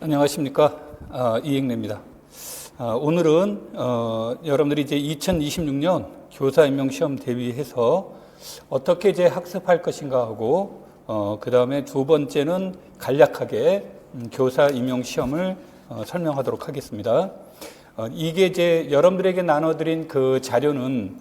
안녕하십니까. 이익래입니다. 오늘은 여러분들이 이제 2026년 교사 임용 시험 대비해서 어떻게 이제 학습할 것인가 하고 그 다음에 두 번째는 간략하게 교사 임용 시험을 설명하도록 하겠습니다. 이게 이제 여러분들에게 나눠드린 그 자료는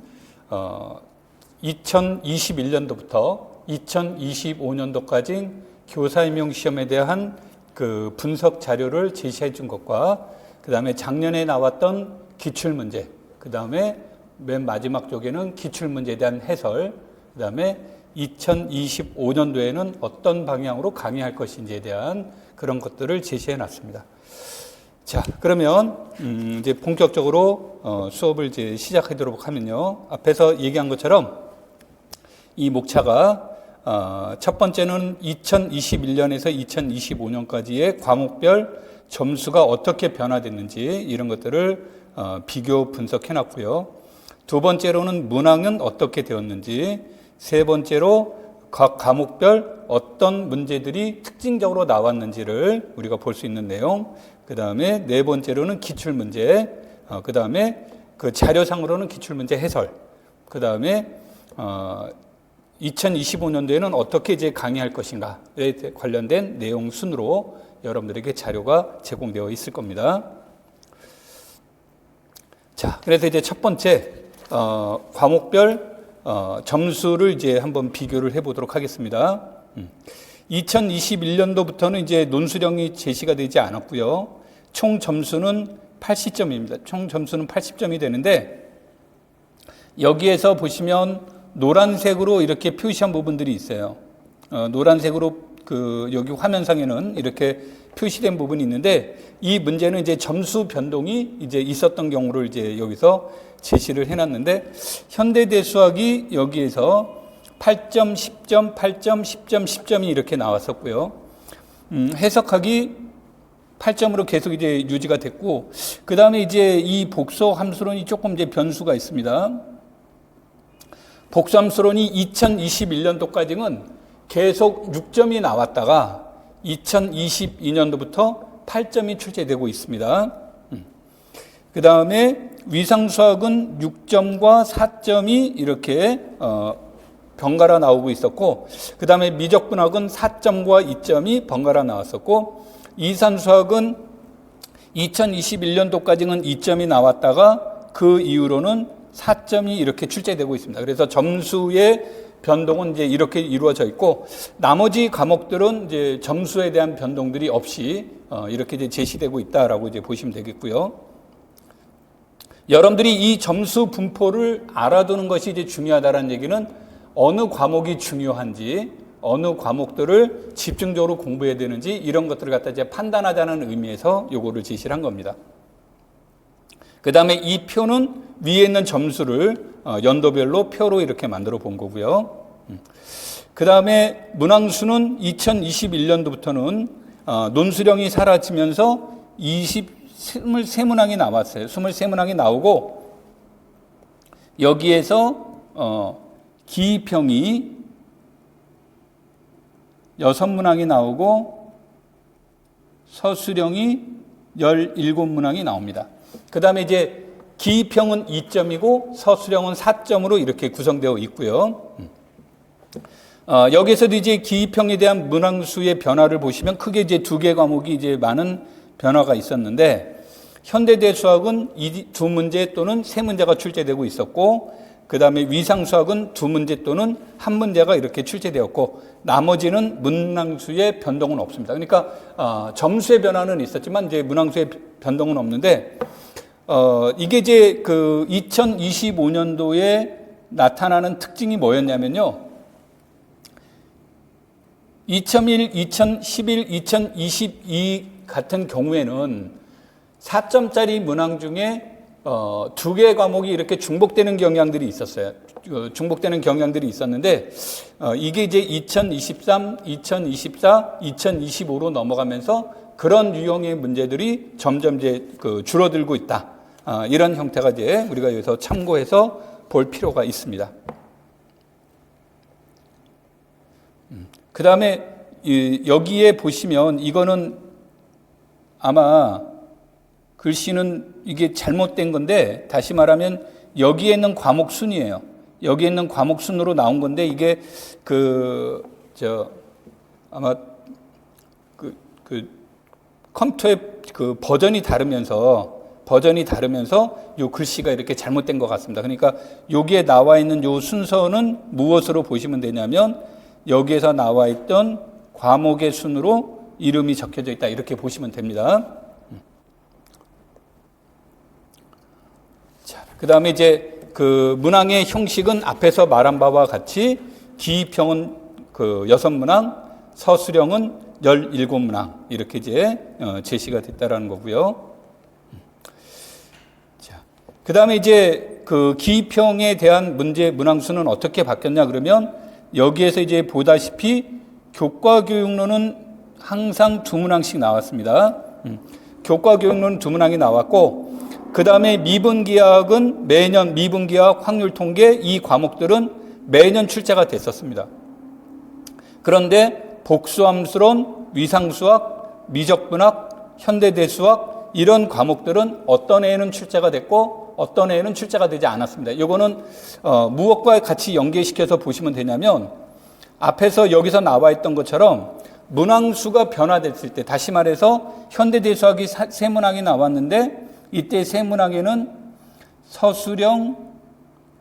2021년도부터 2025년도까지 교사 임용 시험에 대한 그 분석 자료를 제시해 준 것과 그 다음에 작년에 나왔던 기출문제, 그 다음에 맨 마지막 쪽에는 기출문제에 대한 해설, 그 다음에 2025년도에는 어떤 방향으로 강의할 것인지에 대한 그런 것들을 제시해 놨습니다. 자, 그러면 이제 본격적으로 수업을 이제 시작하도록 하면요. 앞에서 얘기한 것처럼 이 목차가 첫 번째는 2021년에서 2025년까지의 과목별 점수가 어떻게 변화됐는지 이런 것들을 비교 분석해 놨고요. 두 번째로는 문항은 어떻게 되었는지, 세 번째로 각 과목별 어떤 문제들이 특징적으로 나왔는지를 우리가 볼 수 있는 내용, 그 다음에 네 번째로는 기출문제, 그 다음에 그 자료상으로는 기출문제 해설, 그 다음에 2025년도에는 어떻게 이제 강의할 것인가에 관련된 내용 순으로 여러분들에게 자료가 제공되어 있을 겁니다. 자, 그래서 이제 첫 번째 과목별 점수를 이제 한번 비교를 해보도록 하겠습니다. 2021년도부터는 이제 논술형이 제시가 되지 않았고요. 총 점수는 80점입니다. 총 점수는 80점이 되는데 여기에서 보시면 노란색으로 이렇게 표시한 부분들이 있어요. 노란색으로 그 여기 화면상에는 이렇게 표시된 부분이 있는데 이 문제는 이제 점수 변동이 이제 있었던 경우를 이제 여기서 제시를 해놨는데 현대대수학이 여기에서 8점, 10점, 8점, 10점, 10점이 이렇게 나왔었고요. 해석하기 8점으로 계속 이제 유지가 됐고, 그 다음에 이제 이 복소 함수론이 조금 이제 변수가 있습니다. 복수함수론이 2021년도까지는 계속 6점이 나왔다가 2022년도부터 8점이 출제되고 있습니다. 그 다음에 위상수학은 6점과 4점이 이렇게 번갈아 나오고 있었고, 그 다음에 미적분학은 4점과 2점이 번갈아 나왔었고, 이산수학은 2021년도까지는 2점이 나왔다가 그 이후로는 4점이 이렇게 출제되고 있습니다. 그래서 점수의 변동은 이제 이렇게 이루어져 있고, 나머지 과목들은 이제 점수에 대한 변동들이 없이 이렇게 이제 제시되고 있다라고 이제 보시면 되겠고요. 여러분들이 이 점수 분포를 알아두는 것이 이제 중요하다는 얘기는 어느 과목이 중요한지, 어느 과목들을 집중적으로 공부해야 되는지 이런 것들을 갖다 이제 판단하자는 의미에서 요거를 제시를 한 겁니다. 그 다음에 이 표는 위에 있는 점수를 연도별로 표로 이렇게 만들어 본 거고요. 그 다음에 문항수는 2021년도부터는 논술형이 사라지면서 23문항이 나왔어요. 23문항이 나오고 여기에서 기입형이 6문항이 나오고 서술형이 17문항이 나옵니다. 그 다음에 이제 기입형은 2점이고 서술형은 4점으로 이렇게 구성되어 있고요. 여기서도 이제 기입형에 대한 문항수의 변화를 보시면 크게 이제 두 개 과목이 이제 많은 변화가 있었는데, 현대대수학은 두 문제 또는 세 문제가 출제되고 있었고, 그 다음에 위상수학은 두 문제 또는 한 문제가 이렇게 출제되었고, 나머지는 문항수의 변동은 없습니다. 그러니까 점수의 변화는 있었지만 이제 문항수의 변동은 없는데, 이게 이제 그 2025년도에 나타나는 특징이 뭐였냐면요. 2001, 2011, 2022 같은 경우에는 4점짜리 문항 중에 두 개의 과목이 이렇게 중복되는 경향들이 있었어요. 중복되는 경향들이 있었는데, 이게 이제 2023, 2024, 2025로 넘어가면서 그런 유형의 문제들이 점점 이제 줄어들고 있다. 이런 형태가 이제 우리가 여기서 참고해서 볼 필요가 있습니다. 그 다음에 여기에 보시면 이거는 아마 글씨는 이게 잘못된 건데, 다시 말하면 여기에 있는 과목 순이에요. 여기에 있는 과목 순으로 나온 건데, 이게 아마 컴퓨터의 버전이 다르면서 요 글씨가 이렇게 잘못된 것 같습니다. 그러니까 여기에 나와 있는 요 순서는 무엇으로 보시면 되냐면, 여기에서 나와 있던 과목의 순으로 이름이 적혀져 있다, 이렇게 보시면 됩니다. 자, 그 다음에 이제 문항의 형식은 앞에서 말한 바와 같이 기입형은 6문항, 서술형은 17문항, 이렇게 이제 제시가 됐다라는 거고요. 자, 그 다음에 이제 기입형에 대한 문제 문항수는 어떻게 바뀌었냐 그러면, 여기에서 이제 보다시피 교과교육론은 항상 2문항씩 나왔습니다. 교과교육론 2문항이 나왔고, 그 다음에 미분기하학은 매년 미분기하학, 확률통계 이 과목들은 매년 출제가 됐었습니다. 그런데 복수함수론, 위상수학, 미적분학, 현대대수학 이런 과목들은 어떤 해에는 출제가 됐고 어떤 해에는 출제가 되지 않았습니다. 이거는 무엇과 같이 연계시켜서 보시면 되냐면, 앞에서 여기서 나와 있던 것처럼 문항수가 변화됐을 때, 다시 말해서 현대대수학이 3문항이 나왔는데 이때 3문항에는 서술형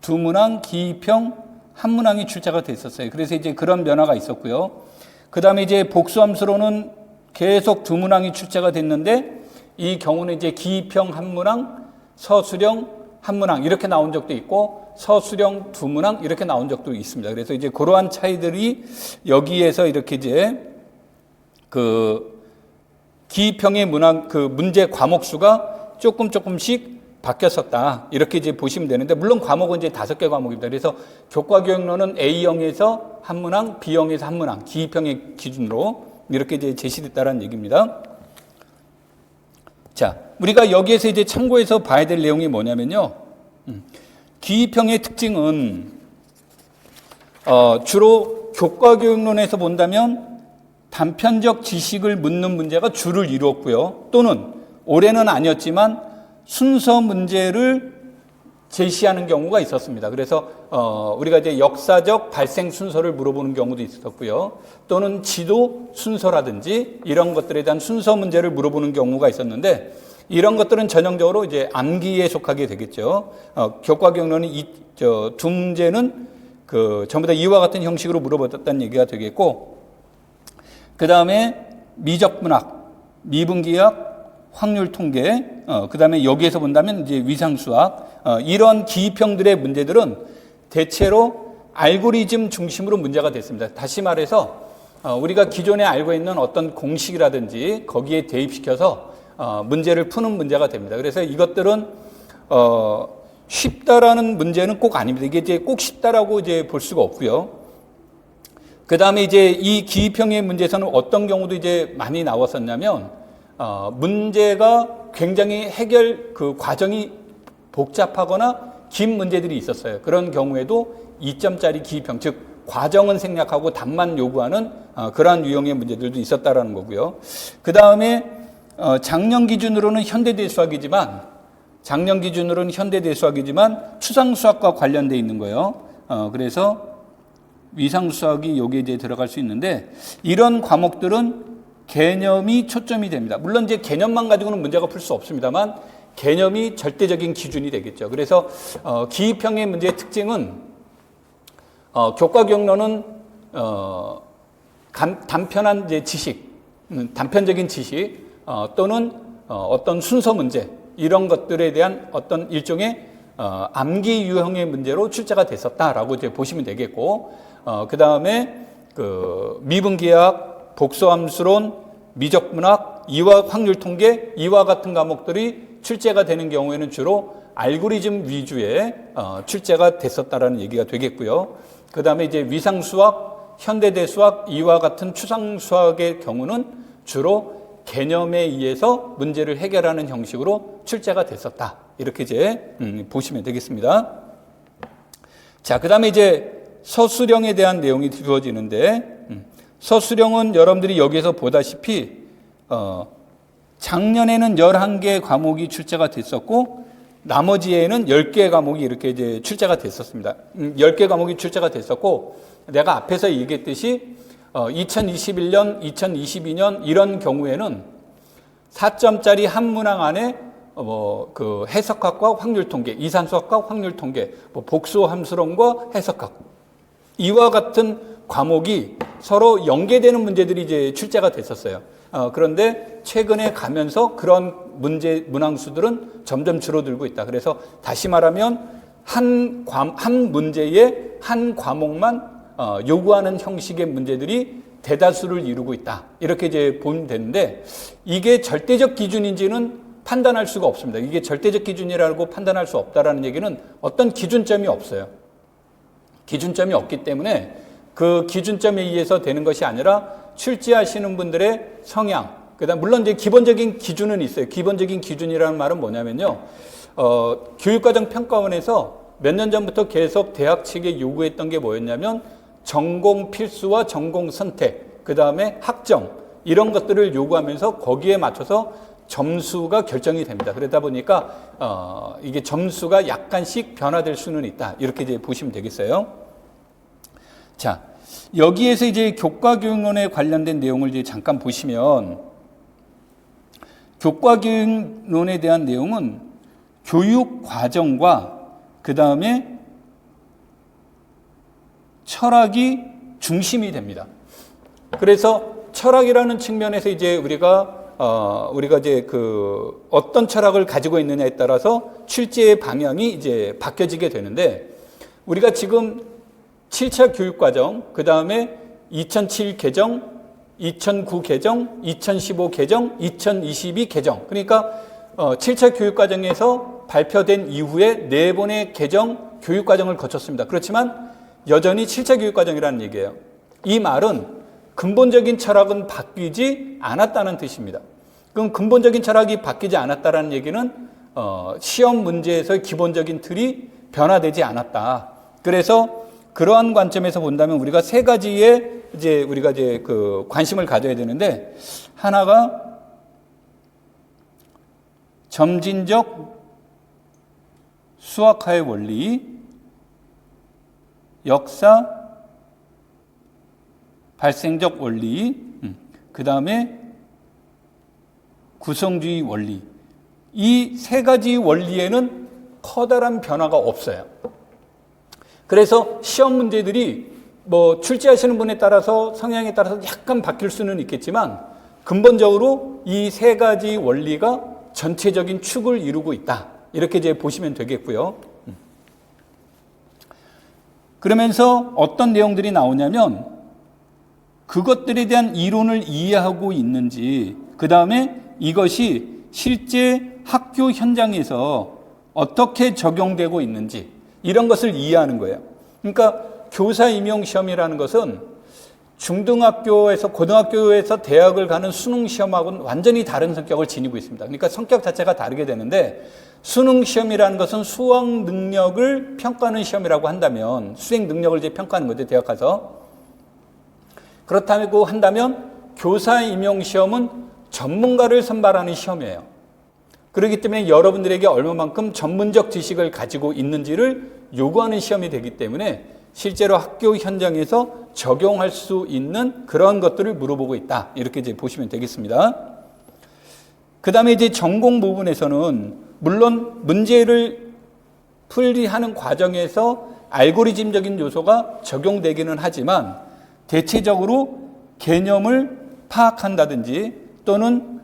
2문항, 기입형 1문항이 출제가 됐었어요. 그래서 이제 그런 변화가 있었고요. 그 다음에 이제 복수함수로는 계속 2문항이 출제가 됐는데, 이 경우는 이제 기입형 1문항, 서술형 1문항 이렇게 나온 적도 있고, 서술형 2문항 이렇게 나온 적도 있습니다. 그래서 이제 그러한 차이들이 여기에서 이렇게 이제 기입형의 문항 문제 과목 수가 조금씩 바뀌었었다, 이렇게 이제 보시면 되는데, 물론 과목은 이제 5개 과목입니다. 그래서 교과교육론은 A형에서 1문항, B형에서 1문항, 기입형의 기준으로 이렇게 이제 제시됐다는 얘기입니다. 자, 우리가 여기에서 이제 참고해서 봐야 될 내용이 뭐냐면요. 기입형의 특징은 주로 교과교육론에서 본다면 단편적 지식을 묻는 문제가 주를 이루었고요. 또는 올해는 아니었지만 순서 문제를 제시하는 경우가 있었습니다. 그래서 우리가 이제 역사적 발생 순서를 물어보는 경우도 있었고요. 또는 지도 순서라든지 이런 것들에 대한 순서 문제를 물어보는 경우가 있었는데, 이런 것들은 전형적으로 이제 암기에 속하게 되겠죠. 교과교육론은 두 문제는 전부 다 이와 같은 형식으로 물어봤다는 얘기가 되겠고, 그 다음에 미적분학, 미분기학, 확률통계, 그 다음에 여기에서 본다면 이제 위상수학, 이런 기입형들의 문제들은 대체로 알고리즘 중심으로 문제가 됐습니다. 다시 말해서 우리가 기존에 알고 있는 어떤 공식이라든지 거기에 대입시켜서 문제를 푸는 문제가 됩니다. 그래서 이것들은 쉽다라는 문제는 꼭 아닙니다. 이게 이제 꼭 쉽다라고 이제 볼 수가 없고요. 그 다음에 이제 이 기입형의 문제에서는 어떤 경우도 이제 많이 나왔었냐면, 문제가 굉장히 해결 과정이 복잡하거나 긴 문제들이 있었어요. 그런 경우에도 2점짜리 기입형, 즉 과정은 생략하고 답만 요구하는 그러한 유형의 문제들도 있었다라는 거고요. 그 다음에 작년 기준으로는 현대대수학이지만 추상수학과 관련돼 있는 거예요. 그래서 위상수학이 여기에 이제 들어갈 수 있는데, 이런 과목들은 개념이 초점이 됩니다. 물론 이제 개념만 가지고는 문제가 풀 수 없습니다만 개념이 절대적인 기준이 되겠죠. 그래서 기입형의 문제의 특징은 교과교육론은 단편한 이제 지식, 단편적인 지식 또는 어떤 순서 문제 이런 것들에 대한 어떤 일종의 암기 유형의 문제로 출제가 됐었다라고 이제 보시면 되겠고, 그 다음에 미분기학, 복수함수론, 미적분학, 이와 확률통계 이와 같은 과목들이 출제가 되는 경우에는 주로 알고리즘 위주의 출제가 됐었다라는 얘기가 되겠고요. 그 다음에 이제 위상수학, 현대대수학 이와 같은 추상수학의 경우는 주로 개념에 의해서 문제를 해결하는 형식으로 출제가 됐었다. 이렇게 이제 보시면 되겠습니다. 자, 그 다음에 이제 서술형에 대한 내용이 주어지는데, 서술형은 여러분들이 여기에서 보다시피 작년에는 11개 과목이 출제가 됐었고 나머지에는 10개 과목이 이렇게 이제 출제가 됐었습니다. 10개 과목이 출제가 됐었고 내가 앞에서 얘기했듯이 2021년, 2022년 이런 경우에는 4점짜리 한 문항 안에 그 해석학과 확률 통계, 이산수학과 확률 통계, 복수 함수론과 해석학 이와 같은 과목이 서로 연계되는 문제들이 이제 출제가 됐었어요. 그런데 최근에 가면서 그런 문항수들은 점점 줄어들고 있다. 그래서 다시 말하면 한 문제에 한 과목만 요구하는 형식의 문제들이 대다수를 이루고 있다. 이렇게 이제 보면 되는데 이게 절대적 기준인지는 판단할 수가 없습니다. 이게 절대적 기준이라고 판단할 수 없다라는 얘기는 어떤 기준점이 없어요. 기준점이 없기 때문에 그 기준점에 의해서 되는 것이 아니라 출제하시는 분들의 성향, 그다음 물론 이제 기본적인 기준은 있어요. 기본적인 기준이라는 말은 뭐냐면요, 교육과정평가원에서 몇 년 전부터 계속 대학 측에 요구했던 게 뭐였냐면 전공 필수와 전공 선택, 그다음에 학점 이런 것들을 요구하면서 거기에 맞춰서 점수가 결정이 됩니다. 그러다 보니까 이게 점수가 약간씩 변화될 수는 있다. 이렇게 이제 보시면 되겠어요. 자, 여기에서 이제 교과교육론에 관련된 내용을 이제 잠깐 보시면 교과교육론에 대한 내용은 교육 과정과 그 다음에 철학이 중심이 됩니다. 그래서 철학이라는 측면에서 이제 우리가 이제 그 어떤 철학을 가지고 있느냐에 따라서 출제의 방향이 이제 바뀌어지게 되는데 우리가 지금 7차 교육과정, 그 다음에 2007 개정, 2009 개정, 2015 개정, 2022 개정. 그러니까 7차 교육과정에서 발표된 이후에 4번의 개정 교육과정을 거쳤습니다. 그렇지만 여전히 7차 교육과정이라는 얘기예요. 이 말은 근본적인 철학은 바뀌지 않았다는 뜻입니다. 그럼 근본적인 철학이 바뀌지 않았다는 얘기는 시험 문제에서의 기본적인 틀이 변화되지 않았다. 그래서 그러한 관점에서 본다면 우리가 세 가지의 우리가 그 관심을 가져야 되는데 하나가 점진적 수학화의 원리, 역사 발생적 원리, 그 다음에 구성주의 원리. 이 세 가지 원리에는 커다란 변화가 없어요. 그래서 시험 문제들이 출제하시는 분에 따라서 성향에 따라서 약간 바뀔 수는 있겠지만 근본적으로 이 세 가지 원리가 전체적인 축을 이루고 있다. 이렇게 이제 보시면 되겠고요. 그러면서 어떤 내용들이 나오냐면 그것들에 대한 이론을 이해하고 있는지, 그 다음에 이것이 실제 학교 현장에서 어떻게 적용되고 있는지 이런 것을 이해하는 거예요. 그러니까 교사 임용 시험이라는 것은 중등학교에서 고등학교에서 대학을 가는 수능 시험하고는 완전히 다른 성격을 지니고 있습니다. 그러니까 성격 자체가 다르게 되는데 수능 시험이라는 것은 수학 능력을 평가하는 시험이라고 한다면 수행 능력을 이제 평가하는 거죠. 대학 가서. 그렇다고 한다면 교사 임용 시험은 전문가를 선발하는 시험이에요. 그렇기 때문에 여러분들에게 얼마만큼 전문적 지식을 가지고 있는지를 요구하는 시험이 되기 때문에 실제로 학교 현장에서 적용할 수 있는 그런 것들을 물어보고 있다. 이렇게 이제 보시면 되겠습니다. 그 다음에 이제 전공 부분에서는 물론 문제를 풀이하는 과정에서 알고리즘적인 요소가 적용되기는 하지만 대체적으로 개념을 파악한다든지 또는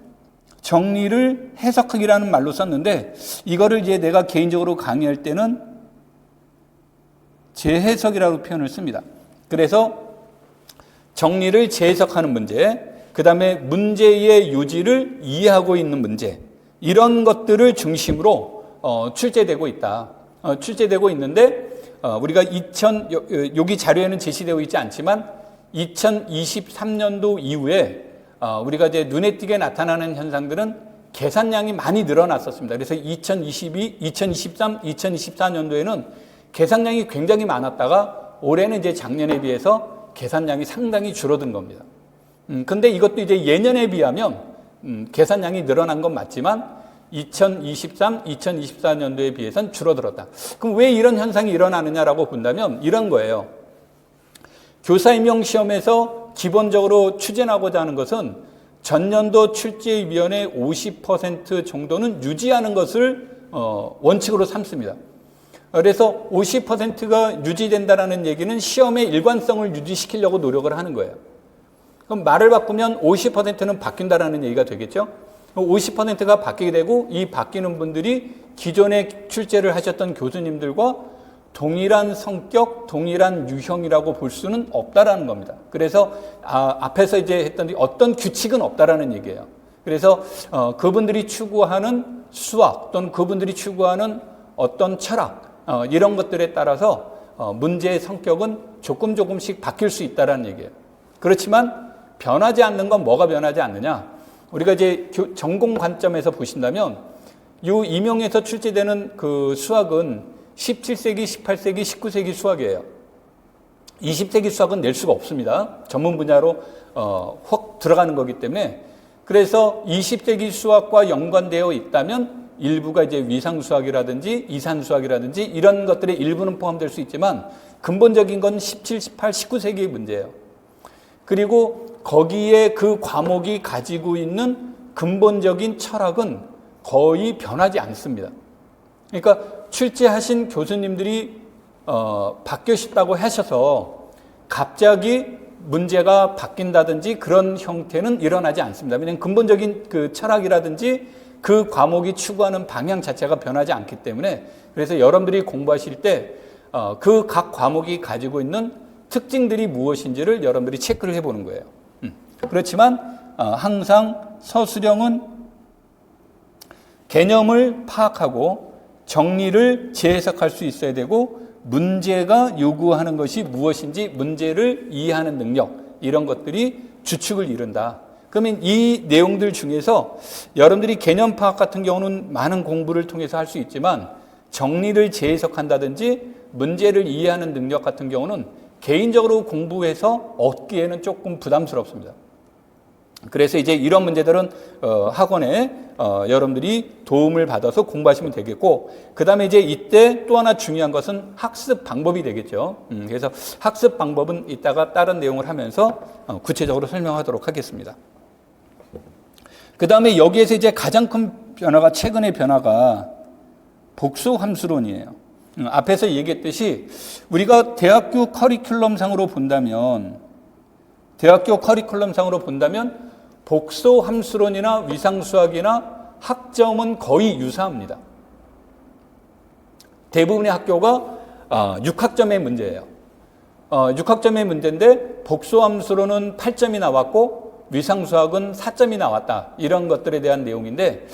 정리를 해석하기라는 말로 썼는데 이거를 이제 내가 개인적으로 강의할 때는 재해석이라고 표현을 씁니다. 그래서 정리를 재해석하는 문제, 그 다음에 문제의 요지를 이해하고 있는 문제, 이런 것들을 중심으로 출제되고 있다. 출제되고 있는데 우리가 여기 자료에는 제시되어 있지 않지만 2023년도 이후에 우리가 이제 눈에 띄게 나타나는 현상들은 계산량이 많이 늘어났었습니다. 그래서 2022, 2023, 2024년도에는 계산량이 굉장히 많았다가 올해는 이제 작년에 비해서 계산량이 상당히 줄어든 겁니다. 근데 이것도 이제 예년에 비하면 계산량이 늘어난 건 맞지만 2023, 2024년도에 비해서는 줄어들었다. 그럼 왜 이런 현상이 일어나느냐라고 본다면 이런 거예요. 교사 임용 시험에서 기본적으로 추진하고자 하는 것은 전년도 출제위원회 50% 정도는 유지하는 것을 원칙으로 삼습니다. 그래서 50%가 유지된다는 얘기는 시험의 일관성을 유지시키려고 노력을 하는 거예요. 그럼 말을 바꾸면 50%는 바뀐다라는 얘기가 되겠죠. 50%가 바뀌게 되고 이 바뀌는 분들이 기존에 출제를 하셨던 교수님들과 동일한 성격, 동일한 유형이라고 볼 수는 없다라는 겁니다. 그래서 앞에서 이제 했던 어떤 규칙은 없다라는 얘기예요. 그래서 그분들이 추구하는 수학 또는 그분들이 추구하는 어떤 철학 이런 것들에 따라서 문제의 성격은 조금씩 바뀔 수 있다라는 얘기예요. 그렇지만 변하지 않는 건 뭐가 변하지 않느냐? 우리가 이제 전공 관점에서 보신다면 이 임용에서 출제되는 그 수학은 17세기, 18세기, 19세기 수학이에요. 20세기 수학은 낼 수가 없습니다. 전문 분야로 확 들어가는 거기 때문에. 그래서 20세기 수학과 연관되어 있다면 일부가 이제 위상 수학이라든지 이산 수학이라든지 이런 것들의 일부는 포함될 수 있지만 근본적인 건 17, 18, 19세기의 문제예요. 그리고 거기에 그 과목이 가지고 있는 근본적인 철학은 거의 변하지 않습니다. 그러니까 출제하신 교수님들이 바뀌셨다고 하셔서 갑자기 문제가 바뀐다든지 그런 형태는 일어나지 않습니다. 왜냐하면 근본적인 그 철학이라든지 그 과목이 추구하는 방향 자체가 변하지 않기 때문에 그래서 여러분들이 공부하실 때 그 각 과목이 가지고 있는 특징들이 무엇인지를 여러분들이 체크를 해보는 거예요. 그렇지만 항상 서술형은 개념을 파악하고 정리를 재해석할 수 있어야 되고 문제가 요구하는 것이 무엇인지 문제를 이해하는 능력 이런 것들이 주축을 이룬다. 그러면 이 내용들 중에서 여러분들이 개념 파악 같은 경우는 많은 공부를 통해서 할 수 있지만 정리를 재해석한다든지 문제를 이해하는 능력 같은 경우는 개인적으로 공부해서 얻기에는 조금 부담스럽습니다. 그래서 이제 이런 문제들은 학원에 여러분들이 도움을 받아서 공부하시면 되겠고 그 다음에 이제 이때 또 하나 중요한 것은 학습 방법이 되겠죠. 그래서 학습 방법은 이따가 다른 내용을 하면서 구체적으로 설명하도록 하겠습니다. 그 다음에 여기에서 이제 가장 큰 변화가 최근의 변화가 복수 함수론이에요. 앞에서 얘기했듯이 우리가 대학교 커리큘럼상으로 본다면 복수 함수론이나 위상수학이나 학점은 거의 유사합니다. 대부분의 학교가 6학점의 문제예요. 6학점의 문제인데 복수 함수론은 8점이 나왔고 위상수학은 4점이 나왔다. 이런 것들에 대한 내용인데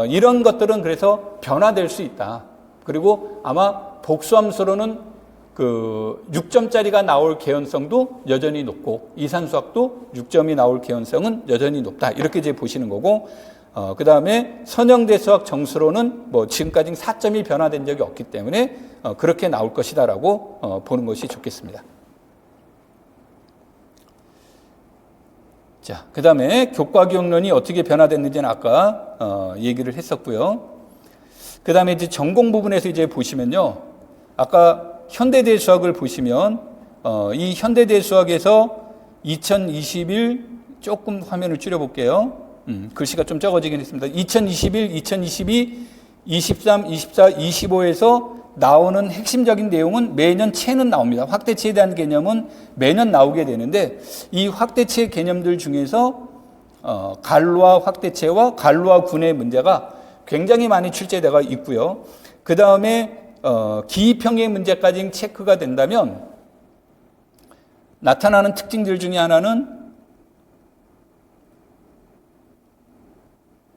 이런 것들은 그래서 변화될 수 있다. 그리고 아마 복수함수로는 그 6점짜리가 나올 개연성도 여전히 높고 이산수학도 6점이 나올 개연성은 여전히 높다. 이렇게 이제 보시는 거고 그 다음에 선형대수학 정수로는 뭐 지금까지 4점이 변화된 적이 없기 때문에 그렇게 나올 것이다라고 보는 것이 좋겠습니다. 자, 그 다음에 교과기억론이 어떻게 변화됐는지는 아까 얘기를 했었고요. 그 다음에 이제 전공 부분에서 이제 보시면요. 아까 현대대수학을 보시면, 이 현대대수학에서 2021, 조금 화면을 줄여볼게요. 글씨가 좀 적어지긴 했습니다. 2021, 2022, 23, 24, 25에서 나오는 핵심적인 내용은 매년 체는 나옵니다. 확대체에 대한 개념은 매년 나오게 되는데, 이 확대체 개념들 중에서, 갈루와 확대체와 갈루와 군의 문제가 굉장히 많이 출제되어 있고요. 그 다음에 기입형의 문제까지 체크가 된다면 나타나는 특징들 중에 하나는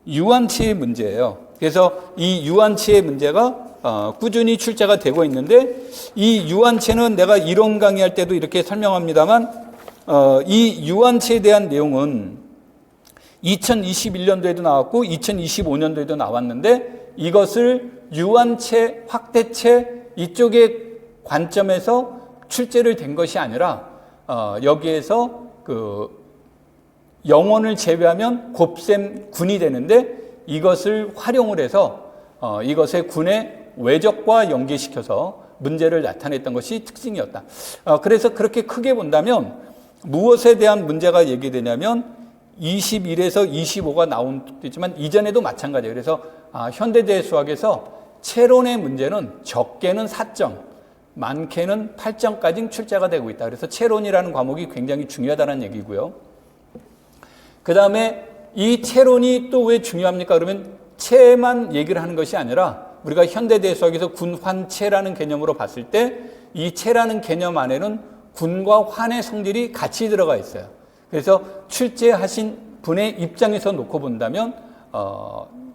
유한체의 문제예요. 그래서 이 유한체의 문제가 꾸준히 출제가 되고 있는데 이 유한체는 내가 이론 강의할 때도 이렇게 설명합니다만 이 유한체에 대한 내용은 2021년도에도 나왔고 2025년도에도 나왔는데 이것을 유한체, 확대체 이쪽의 관점에서 출제를 된 것이 아니라 여기에서 그 영혼을 제외하면 곱셈 군이 되는데 이것을 활용을 해서 이것의 군의 외적과 연계시켜서 문제를 나타냈던 것이 특징이었다. 그래서 그렇게 크게 본다면 무엇에 대한 문제가 얘기되냐면 21에서 25가 나온 것도 있지만 이전에도 마찬가지예요. 그래서 현대대 수학에서 채론의 문제는 적게는 4점, 많게는 8점까지 출제가 되고 있다. 그래서 채론이라는 과목이 굉장히 중요하다는 얘기고요. 그 다음에 이 채론이 또 왜 중요합니까? 그러면 채만 얘기를 하는 것이 아니라 우리가 현대대 수학에서 군환채라는 개념으로 봤을 때 이 채라는 개념 안에는 군과 환의 성질이 같이 들어가 있어요. 그래서 출제하신 분의 입장에서 놓고 본다면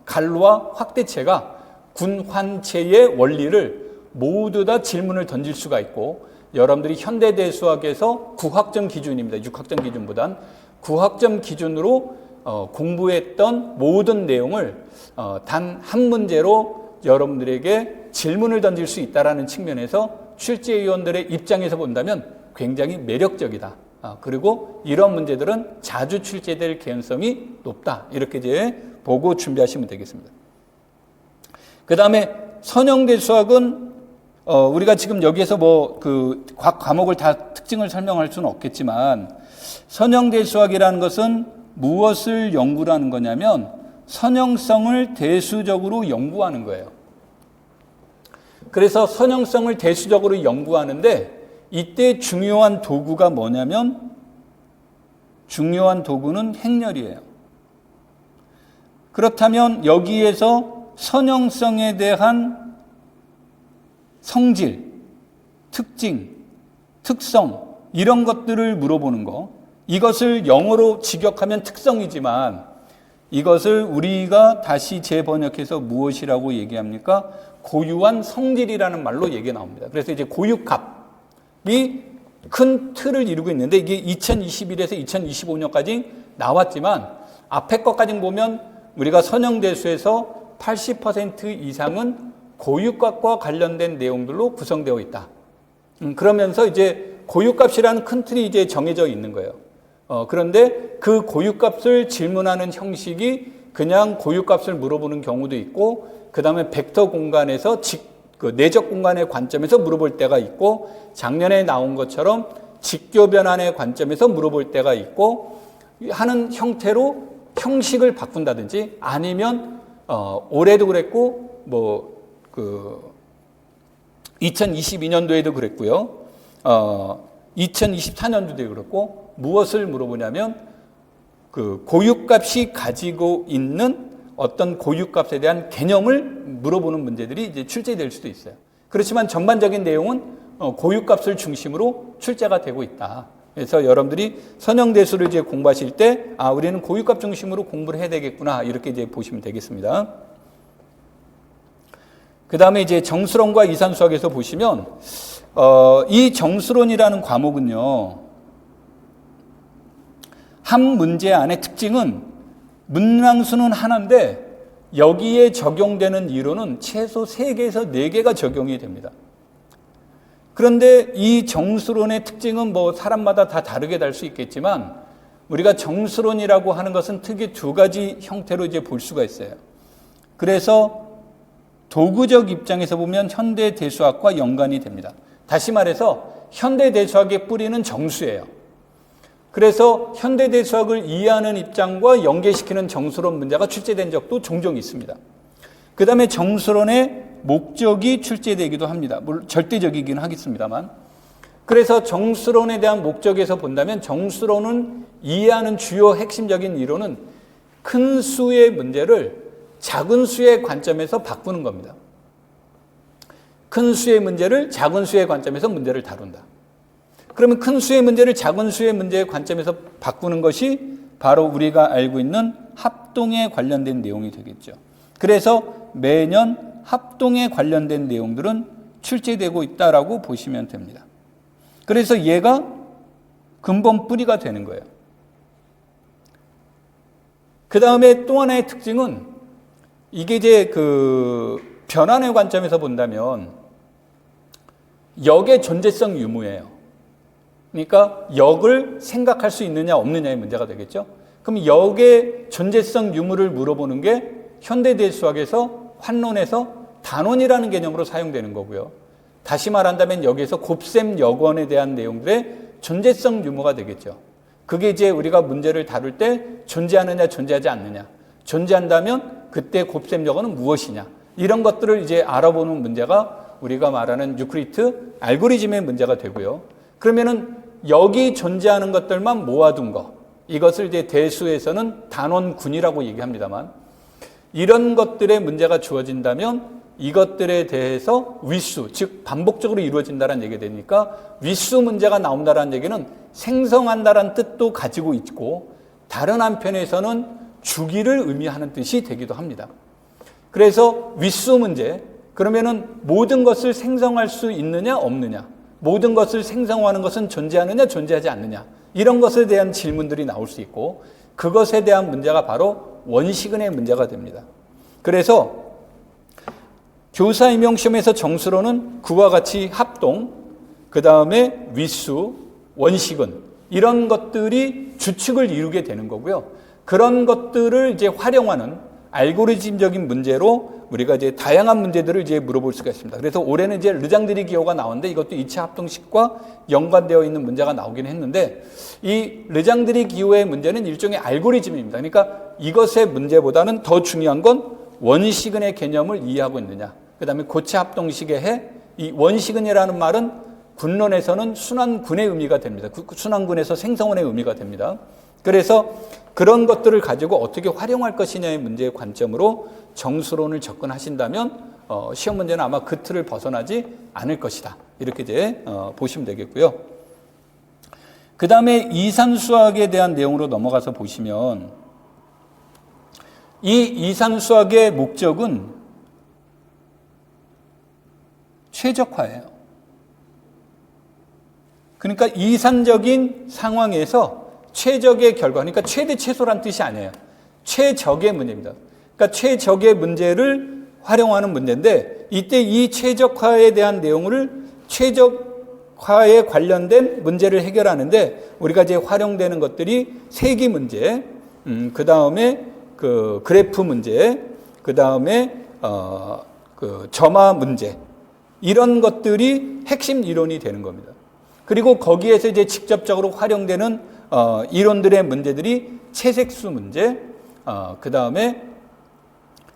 갈로와 확대체가 군환체의 원리를 모두 다 질문을 던질 수가 있고 여러분들이 현대대 수학에서 9학점 기준입니다. 6학점 기준보단 9학점 기준으로 공부했던 모든 내용을 단 한 문제로 여러분들에게 질문을 던질 수 있다는 측면에서 출제위원들의 입장에서 본다면 굉장히 매력적이다. 그리고 이런 문제들은 자주 출제될 개연성이 높다. 이렇게 이제 보고 준비하시면 되겠습니다. 그 다음에 선형대 수학은 우리가 지금 여기에서 각 과목을 다 특징을 설명할 수는 없겠지만 선형대 수학이라는 것은 무엇을 연구를 하는 거냐면 선형성을 대수적으로 연구하는 거예요. 그래서 선형성을 대수적으로 연구하는데 이때 중요한 도구가 뭐냐면 중요한 도구는 행렬이에요. 그렇다면 여기에서 선형성에 대한 성질, 특징, 특성 이런 것들을 물어보는 거 이것을 영어로 직역하면 특성이지만 이것을 우리가 다시 재번역해서 무엇이라고 얘기합니까? 고유한 성질이라는 말로 얘기 나옵니다. 그래서 이제 고유값이 큰 틀을 이루고 있는데 이게 2021에서 2025년까지 나왔지만 앞에 것까지 보면 우리가 선형대수에서 80% 이상은 고유값과 관련된 내용들로 구성되어 있다. 그러면서 이제 고유값이라는 큰 틀이 이제 정해져 있는 거예요. 그런데 그 고유값을 질문하는 형식이 그냥 고유값을 물어보는 경우도 있고 그 다음에 벡터 공간에서 내적 공간의 관점에서 물어볼 때가 있고 작년에 나온 것처럼 직교 변환의 관점에서 물어볼 때가 있고 하는 형태로 형식을 바꾼다든지 아니면 올해도 그랬고 2022년도에도 그랬고요. 2024년도에도 그랬고 무엇을 물어보냐면 그 고유값이 가지고 있는 어떤 고유값에 대한 개념을 물어보는 문제들이 이제 출제될 수도 있어요. 그렇지만 전반적인 내용은 고유값을 중심으로 출제가 되고 있다. 그래서 여러분들이 선형대수를 이제 공부하실 때 우리는 고유값 중심으로 공부를 해야 되겠구나 이렇게 이제 보시면 되겠습니다. 그 다음에 이제 정수론과 이산수학에서 보시면 이 정수론이라는 과목은요 한 문제 안의 특징은 문항수는 하나인데 여기에 적용되는 이론은 최소 3개에서 4개가 적용이 됩니다. 그런데 이 정수론의 특징은 사람마다 다 다르게 달 수 있겠지만 우리가 정수론이라고 하는 것은 특히 2가지 형태로 이제 볼 수가 있어요. 그래서 도구적 입장에서 보면 현대대수학과 연관이 됩니다. 다시 말해서 현대대수학의 뿌리는 정수예요. 그래서 현대대수학을 이해하는 입장과 연계시키는 정수론 문제가 출제된 적도 종종 있습니다. 그 다음에 정수론의 목적이 출제되기도 합니다. 물론 절대적이긴 하겠습니다만. 그래서 정수론에 대한 목적에서 본다면 정수론은 이해하는 주요 핵심적인 이론은 큰 수의 문제를 작은 수의 관점에서 바꾸는 겁니다. 큰 수의 문제를 작은 수의 관점에서 문제를 다룬다. 그러면 큰 수의 문제를 작은 수의 문제의 관점에서 바꾸는 것이 바로 우리가 알고 있는 합동에 관련된 내용이 되겠죠. 그래서 매년 합동에 관련된 내용들은 출제되고 있다라고 보시면 됩니다. 그래서 얘가 근본 뿌리가 되는 거예요. 그 다음에 또 하나의 특징은 이게 이제 변환의 관점에서 본다면 역의 존재성 유무예요. 그러니까 역을 생각할 수 있느냐 없느냐의 문제가 되겠죠. 그럼 역의 존재성 유무를 물어보는 게 현대대수학에서 환론에서 단원이라는 개념으로 사용되는 거고요. 다시 말한다면 여기에서 곱셈 역원에 대한 내용들의 존재성 유무가 되겠죠. 그게 이제 우리가 문제를 다룰 때 존재하느냐 존재하지 않느냐, 존재한다면 그때 곱셈 역원은 무엇이냐, 이런 것들을 이제 알아보는 문제가 우리가 말하는 유클리드 알고리즘의 문제가 되고요. 그러면은 여기 존재하는 것들만 모아둔 거, 이것을 이제 대수에서는 단원군이라고 얘기합니다만, 이런 것들의 문제가 주어진다면 이것들에 대해서 위수, 즉 반복적으로 이루어진다는 얘기가 되니까 위수 문제가 나온다는 얘기는 생성한다는 뜻도 가지고 있고, 다른 한편에서는 주기를 의미하는 뜻이 되기도 합니다. 그래서 위수 문제, 그러면은 모든 것을 생성할 수 있느냐 없느냐, 모든 것을 생성하는 것은 존재하느냐 존재하지 않느냐, 이런 것에 대한 질문들이 나올 수 있고, 그것에 대한 문제가 바로 원시근의 문제가 됩니다. 그래서 교사 임용 시험에서 정수로는 그와 같이 합동, 그 다음에 위수, 원시근, 이런 것들이 주축을 이루게 되는 거고요. 그런 것들을 이제 활용하는 알고리즘적인 문제로 우리가 이제 다양한 문제들을 이제 물어볼 수가 있습니다. 그래서 올해는 이제 르장드리 기호가 나오는데 이것도 2차 합동식과 연관되어 있는 문제가 나오긴 했는데, 이 르장드리 기호의 문제는 일종의 알고리즘입니다. 그러니까 이것의 문제보다는 더 중요한 건 원시근의 개념을 이해하고 있느냐, 그 다음에 고체 합동식의 해, 이 원시근이라는 말은 군론에서는 순환군의 의미가 됩니다. 순환군에서 생성원의 의미가 됩니다. 그래서 그런 것들을 가지고 어떻게 활용할 것이냐의 문제의 관점으로 정수론을 접근하신다면 시험 문제는 아마 그 틀을 벗어나지 않을 것이다, 이렇게 이제 보시면 되겠고요. 그 다음에 이산수학에 대한 내용으로 넘어가서 보시면, 이 이산수학의 목적은 최적화예요. 그러니까 이산적인 상황에서 최적의 결과, 그러니까 최대 최소란 뜻이 아니에요. 최적의 문제입니다. 그러니까 최적의 문제를 활용하는 문제인데, 이때 이 최적화에 대한 내용을 최적화에 관련된 문제를 해결하는데 우리가 이제 활용되는 것들이 세기 문제, 그 다음에 그 그래프 문제, 그 다음에 그 점화 문제, 이런 것들이 핵심 이론이 되는 겁니다. 그리고 거기에서 이제 직접적으로 활용되는 이론들의 문제들이 채색수 문제, 그 다음에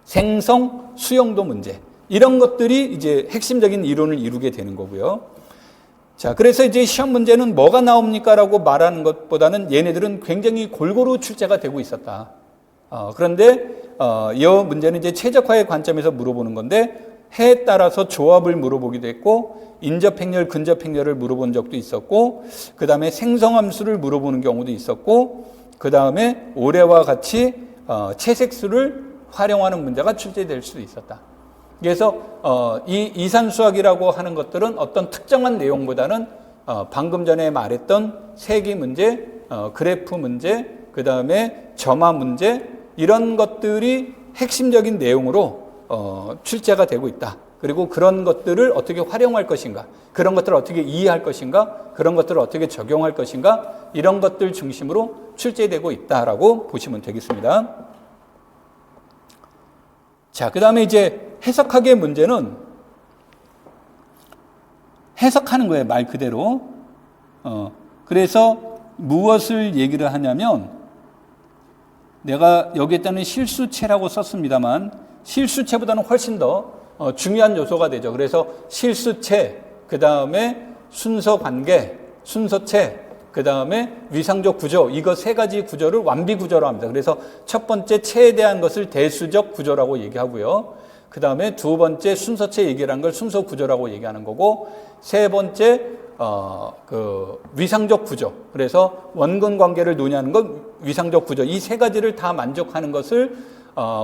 생성 수용도 문제, 이런 것들이 이제 핵심적인 이론을 이루게 되는 거고요. 자, 그래서 이제 시험 문제는 뭐가 나옵니까? 라고 말하는 것보다는 얘네들은 굉장히 골고루 출제가 되고 있었다. 그런데 이 문제는 이제 최적화의 관점에서 물어보는 건데, 해에 따라서 조합을 물어보기도 했고, 인접행렬, 근접행렬을 물어본 적도 있었고, 그 다음에 생성함수를 물어보는 경우도 있었고, 그 다음에 올해와 같이 채색수를 활용하는 문제가 출제될 수도 있었다. 그래서 이 이산수학이라고 하는 것들은 어떤 특정한 내용보다는 방금 전에 말했던 세기 문제, 그래프 문제, 그 다음에 점화 문제, 이런 것들이 핵심적인 내용으로 출제가 되고 있다. 그리고 그런 것들을 어떻게 활용할 것인가, 그런 것들을 어떻게 이해할 것인가, 그런 것들을 어떻게 적용할 것인가, 이런 것들 중심으로 출제되고 있다라고 보시면 되겠습니다. 자, 그 다음에 이제 해석학의 문제는 해석하는 거예요, 말 그대로. 그래서 무엇을 얘기를 하냐면, 내가 여기에다는 실수체라고 썼습니다만, 실수체보다는 훨씬 더 중요한 요소가 되죠. 그래서 실수체, 그 다음에 순서 관계, 순서체, 그 다음에 위상적 구조, 이거 세 가지 구조를 완비 구조로 합니다. 그래서 첫 번째 체에 대한 것을 대수적 구조라고 얘기하고요. 그 다음에 두 번째 순서체 얘기라는 걸 순서 구조라고 얘기하는 거고, 세 번째 그 위상적 구조, 그래서 원근 관계를 논의하는 건 위상적 구조, 이 세 가지를 다 만족하는 것을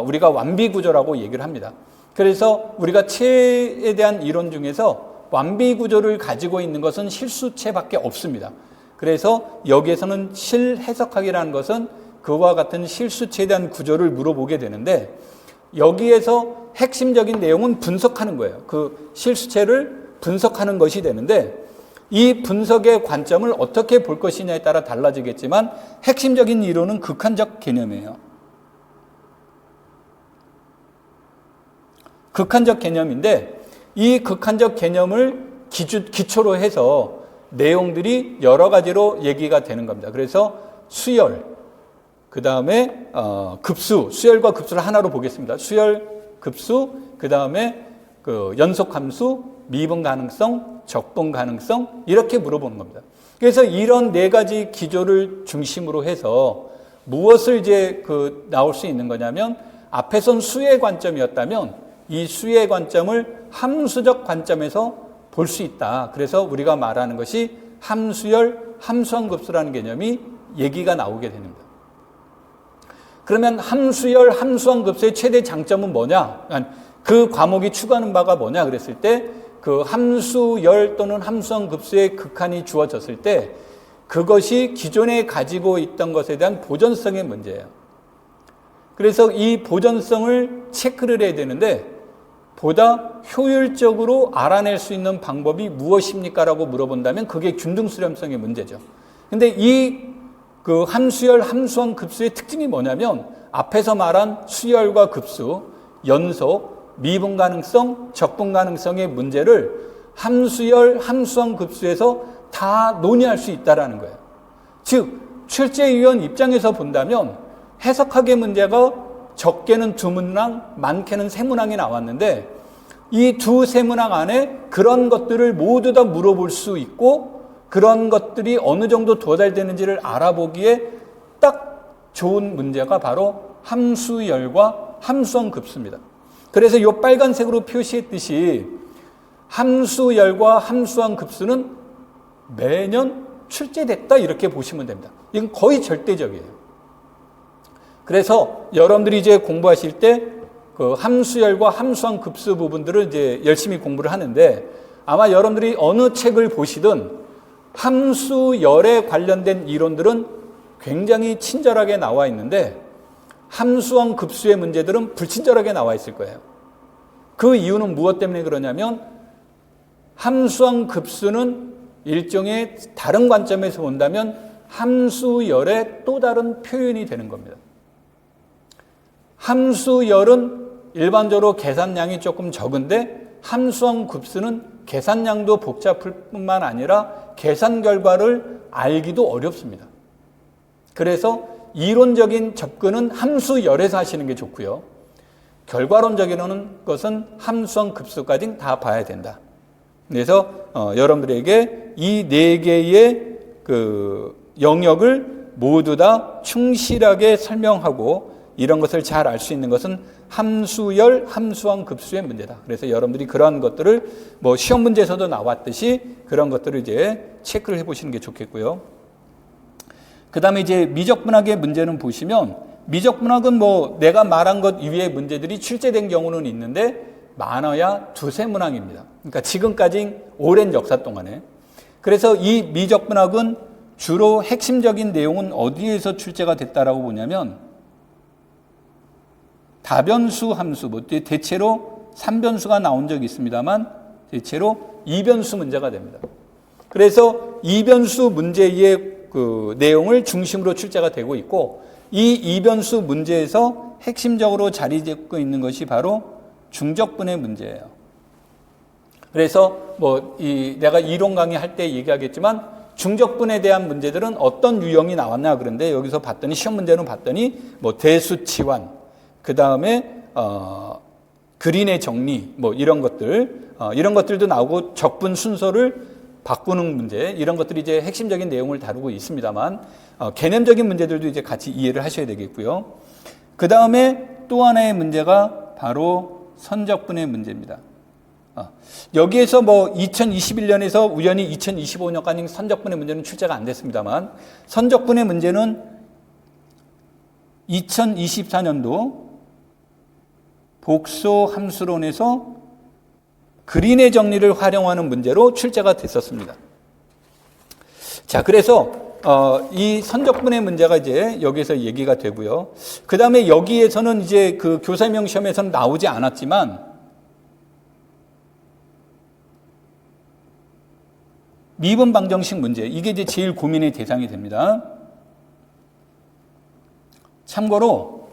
우리가 완비 구조라고 얘기를 합니다. 그래서 우리가 체에 대한 이론 중에서 완비 구조를 가지고 있는 것은 실수체밖에 없습니다. 그래서 여기에서는 실해석학이라는 것은 그와 같은 실수체에 대한 구조를 물어보게 되는데, 여기에서 핵심적인 내용은 분석하는 거예요. 그 실수체를 분석하는 것이 되는데, 이 분석의 관점을 어떻게 볼 것이냐에 따라 달라지겠지만 핵심적인 이론은 극한적 개념이에요. 극한적 개념인데 이 극한적 개념을 기초로 해서 내용들이 여러 가지로 얘기가 되는 겁니다. 그래서 수열, 그 다음에 급수, 수열과 급수를 하나로 보겠습니다. 수열, 급수, 그 다음에 그 연속함수, 미분 가능성, 적분 가능성 이렇게 물어보는 겁니다. 그래서 이런 네 가지 기조를 중심으로 해서 무엇을 이제 나올 수 있는 거냐면 앞에선 수의 관점이었다면 이 수의 관점을 함수적 관점에서 볼 수 있다. 그래서 우리가 말하는 것이 함수열, 함수함급수라는 개념이 얘기가 나오게 됩니다. 그러면 함수열, 함수함급수의 최대 장점은 뭐냐? 그 과목이 추구하는 바가 뭐냐 그랬을 때 그 함수열 또는 함수함급수의 극한이 주어졌을 때 그것이 기존에 가지고 있던 것에 대한 보존성의 문제예요. 그래서 이 보존성을 체크를 해야 되는데 보다 효율적으로 알아낼 수 있는 방법이 무엇입니까? 라고 물어본다면 그게 균등수렴성의 문제죠. 근데 그 함수열, 함수함급수의 특징이 뭐냐면 앞에서 말한 수열과 급수, 연속, 미분 가능성, 적분 가능성의 문제를 함수열, 함수함급수에서 다 논의할 수 있다는 거예요. 즉, 출제위원 입장에서 본다면 해석학의 문제가 적게는 2문항, 많게는 3문항이 나왔는데 이 2-3문항 안에 그런 것들을 모두 다 물어볼 수 있고 그런 것들이 어느 정도 도달되는지를 알아보기에 딱 좋은 문제가 바로 함수열과 함수함급수입니다. 그래서 이 빨간색으로 표시했듯이 함수열과 함수함급수는 매년 출제됐다 이렇게 보시면 됩니다. 이건 거의 절대적이에요. 그래서 여러분들이 이제 공부하실 때 그 함수열과 함수함급수 부분들을 이제 열심히 공부를 하는데 아마 여러분들이 어느 책을 보시든 함수열에 관련된 이론들은 굉장히 친절하게 나와 있는데 함수함급수의 문제들은 불친절하게 나와 있을 거예요. 그 이유는 무엇 때문에 그러냐면 함수함급수는 일종의 다른 관점에서 본다면 함수열의 또 다른 표현이 되는 겁니다. 함수열은 일반적으로 계산량이 조금 적은데 함수함급수는 계산량도 복잡할 뿐만 아니라 계산 결과를 알기도 어렵습니다. 그래서 이론적인 접근은 함수열에서 하시는 게 좋고요. 결과론적인 것은 함수함급수까지 다 봐야 된다. 그래서 여러분들에게 이 네 개의 그 영역을 모두 다 충실하게 설명하고 이런 것을 잘 알 수 있는 것은 함수열, 함수함급수의 문제다. 그래서 여러분들이 그러한 것들을 뭐 시험 문제에서도 나왔듯이 그런 것들을 이제 체크를 해보시는 게 좋겠고요. 그 다음에 이제 미적분학의 문제는 보시면 미적분학은 뭐 내가 말한 것 이외의 문제들이 출제된 경우는 있는데 많아야 2-3문항입니다. 그러니까 지금까지 오랜 역사 동안에. 그래서 이 미적분학은 주로 핵심적인 내용은 어디에서 출제가 됐다라고 보냐면 다변수 함수, 뭐 대체로 3변수가 나온 적이 있습니다만 대체로 2변수 문제가 됩니다. 그래서 2변수 문제의 그 내용을 중심으로 출제가 되고 있고 이 2변수 문제에서 핵심적으로 자리 잡고 있는 것이 바로 중적분의 문제예요. 그래서 내가 이론 강의 할 때 얘기하겠지만 중적분에 대한 문제들은 어떤 유형이 나왔나 그런데 여기서 봤더니 시험 문제는 봤더니 대수치환 그 다음에 그린의 정리 이런 것들도 나오고 적분 순서를 바꾸는 문제 이런 것들이 이제 핵심적인 내용을 다루고 있습니다만 개념적인 문제들도 이제 같이 이해를 하셔야 되겠고요. 그 다음에 또 하나의 문제가 바로 선적분의 문제입니다. 여기에서 2021년에서 우연히 2025년까지 선적분의 문제는 출제가 안 됐습니다만 선적분의 문제는 2024년도 복소 함수론에서 그린의 정리를 활용하는 문제로 출제가 됐었습니다. 자, 그래서 이 선적분의 문제가 이제 여기서 얘기가 되고요. 그 다음에 여기에서는 이제 그 교사명 시험에서는 나오지 않았지만 미분 방정식 문제, 이게 이제 제일 고민의 대상이 됩니다. 참고로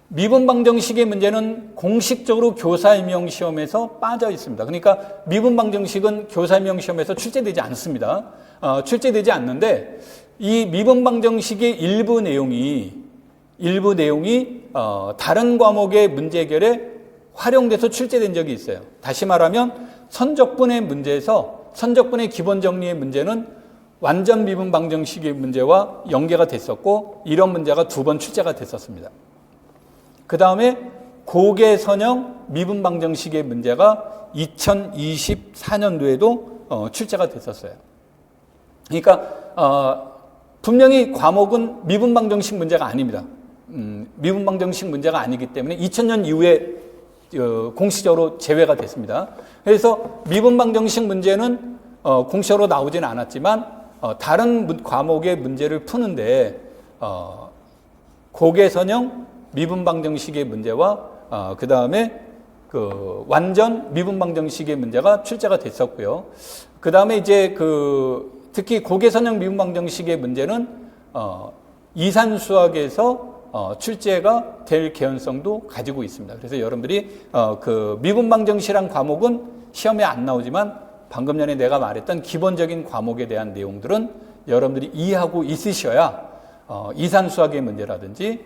미분 방정식의 문제는 공식적으로 교사 임용 시험에서 빠져 있습니다. 그러니까 미분 방정식은 교사 임용 시험에서 출제되지 않습니다. 출제되지 않는데 이 미분 방정식의 일부 내용이 다른 과목의 문제 해결에 활용돼서 출제된 적이 있어요. 다시 말하면 선적분의 문제에서 선적분의 기본 정리의 문제는 완전 미분 방정식의 문제와 연계가 됐었고 이런 문제가 2번 출제가 됐었습니다. 그 다음에 고개선형 미분 방정식의 문제가 2024년도에도 출제가 됐었어요. 그러니까 분명히 과목은 미분 방정식 문제가 아닙니다. 미분 방정식 문제가 아니기 때문에 2000년 이후에 공식적으로 제외가 됐습니다. 그래서 미분 방정식 문제는 공식적으로 나오지는 않았지만 다른 과목의 문제를 푸는데 고개선형 미분 방정식의 문제와 그 다음에 완전 미분 방정식의 문제가 출제가 됐었고요. 그 다음에 이제 특히 고개선형 미분 방정식의 문제는 이산수학에서 출제가 될 개연성도 가지고 있습니다. 그래서 여러분들이 미분 방정식이란 과목은 시험에 안 나오지만 방금 전에 내가 말했던 기본적인 과목에 대한 내용들은 여러분들이 이해하고 있으셔야 이산수학의 문제라든지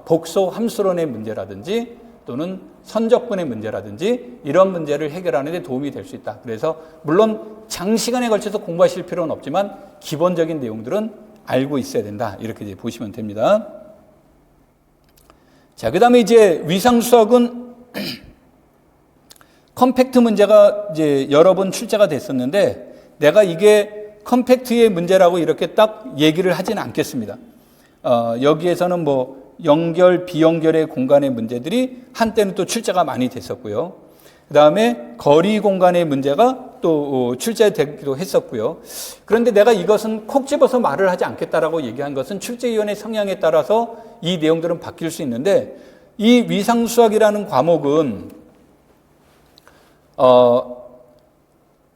복소 함수론의 문제라든지 또는 선적분의 문제라든지 이런 문제를 해결하는 데 도움이 될 수 있다. 그래서 물론 장시간에 걸쳐서 공부하실 필요는 없지만 기본적인 내용들은 알고 있어야 된다. 이렇게 이제 보시면 됩니다. 자, 그 다음에 이제 위상수학은 컴팩트 문제가 이제 여러 번 출제가 됐었는데 내가 이게 컴팩트의 문제라고 이렇게 딱 얘기를 하지는 않겠습니다. 여기에서는 뭐 연결, 비연결의 공간의 문제들이 한때는 또 출제가 많이 됐었고요. 그 다음에 거리 공간의 문제가 또 출제되기도 했었고요. 그런데 내가 이것은 콕 집어서 말을 하지 않겠다라고 얘기한 것은 출제위원회 성향에 따라서 이 내용들은 바뀔 수 있는데 이 위상수학이라는 과목은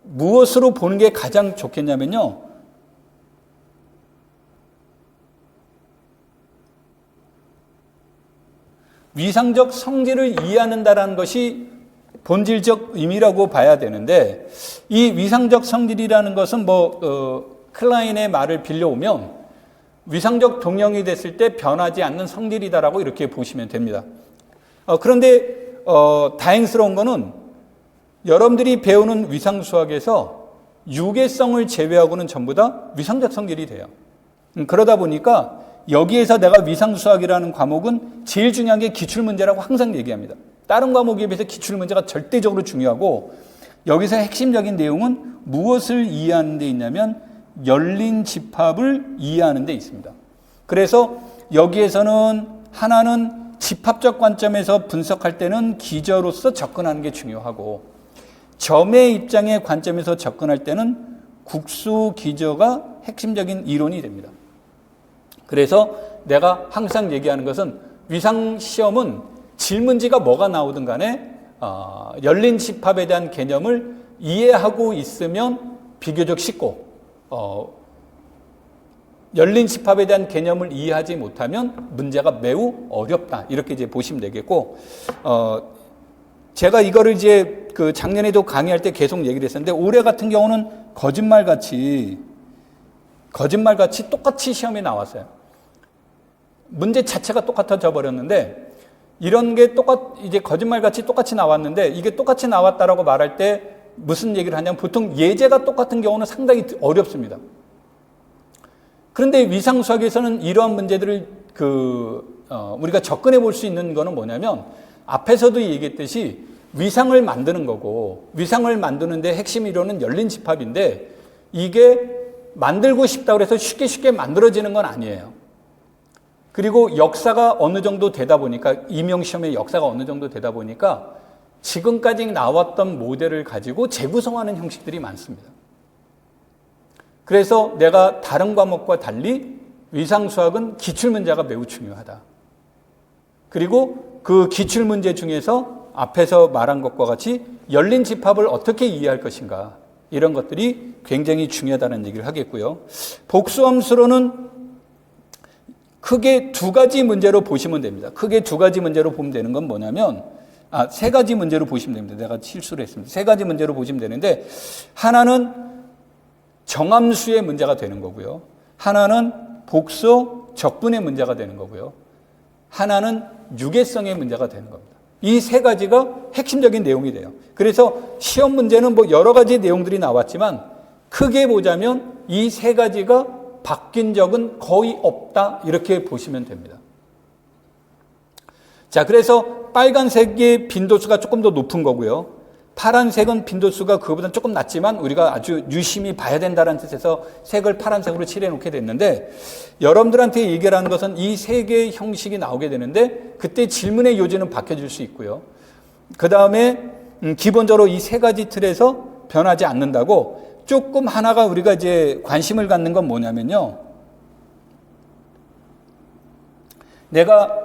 무엇으로 보는 게 가장 좋겠냐면요. 위상적 성질을 이해하는다라는 것이 본질적 의미라고 봐야 되는데 이 위상적 성질이라는 것은 클라인의 말을 빌려오면 위상적 동형이 됐을 때 변하지 않는 성질이다라고 이렇게 보시면 됩니다. 그런데 다행스러운 거는 여러분들이 배우는 위상수학에서 유계성을 제외하고는 전부 다 위상적 성질이 돼요. 그러다 보니까 여기에서 내가 위상수학이라는 과목은 제일 중요한 게 기출문제라고 항상 얘기합니다. 다른 과목에 비해서 기출문제가 절대적으로 중요하고 여기서 핵심적인 내용은 무엇을 이해하는 데 있냐면 열린 집합을 이해하는 데 있습니다. 그래서 여기에서는 하나는 집합적 관점에서 분석할 때는 기저로서 접근하는 게 중요하고 점의 입장의 관점에서 접근할 때는 국수 기저가 핵심적인 이론이 됩니다. 그래서 내가 항상 얘기하는 것은 위상시험은 질문지가 뭐가 나오든 간에 열린 집합에 대한 개념을 이해하고 있으면 비교적 쉽고 열린 집합에 대한 개념을 이해하지 못하면 문제가 매우 어렵다. 이렇게 이제 보시면 되겠고 제가 이거를 이제 작년에도 강의할 때 계속 얘기를 했었는데 올해 같은 경우는 거짓말같이 똑같이 시험에 나왔어요. 문제 자체가 똑같아져 버렸는데 이런 게 이제 거짓말같이 똑같이 나왔는데 이게 똑같이 나왔다라고 말할 때 무슨 얘기를 하냐면 보통 예제가 똑같은 경우는 상당히 어렵습니다. 그런데 위상수학에서는 이러한 문제들을 우리가 접근해 볼 수 있는 거는 뭐냐면 앞에서도 얘기했듯이 위상을 만드는 거고 위상을 만드는데 핵심 이론은 열린 집합인데 이게 만들고 싶다고 해서 쉽게 만들어지는 건 아니에요. 그리고 역사가 어느 정도 되다 보니까 임용시험의 역사가 어느 정도 되다 보니까 지금까지 나왔던 모델을 가지고 재구성하는 형식들이 많습니다. 그래서 내가 다른 과목과 달리 위상수학은 기출문제가 매우 중요하다. 그리고 그 기출문제 중에서 앞에서 말한 것과 같이 열린 집합을 어떻게 이해할 것인가 이런 것들이 굉장히 중요하다는 얘기를 하겠고요. 복수함수로는 크게 두 가지 문제로 보시면 됩니다. 크게 두 가지 문제로 보면 되는 건 뭐냐면, 세 가지 문제로 보시면 됩니다. 내가 실수를 했습니다. 세 가지 문제로 보시면 되는데, 하나는 정함수의 문제가 되는 거고요. 하나는 복수 적분의 문제가 되는 거고요. 하나는 유계성의 문제가 되는 겁니다. 이 세 가지가 핵심적인 내용이 돼요. 그래서 시험 문제는 뭐 여러 가지 내용들이 나왔지만 크게 보자면 이 세 가지가 바뀐 적은 거의 없다, 이렇게 보시면 됩니다. 자, 그래서 빨간색의 빈도수가 조금 더 높은 거고요. 파란색은 빈도수가 그거보다는 조금 낮지만 우리가 아주 유심히 봐야 된다는 뜻에서 색을 파란색으로 칠해 놓게 됐는데, 여러분들한테 얘기를 하는 것은 이 세 개의 형식이 나오게 되는데 그때 질문의 요지는 바뀌어질 수 있고요. 그 다음에 기본적으로 이 세 가지 틀에서 변하지 않는다고, 조금 하나가 우리가 이제 관심을 갖는 건 뭐냐면요. 내가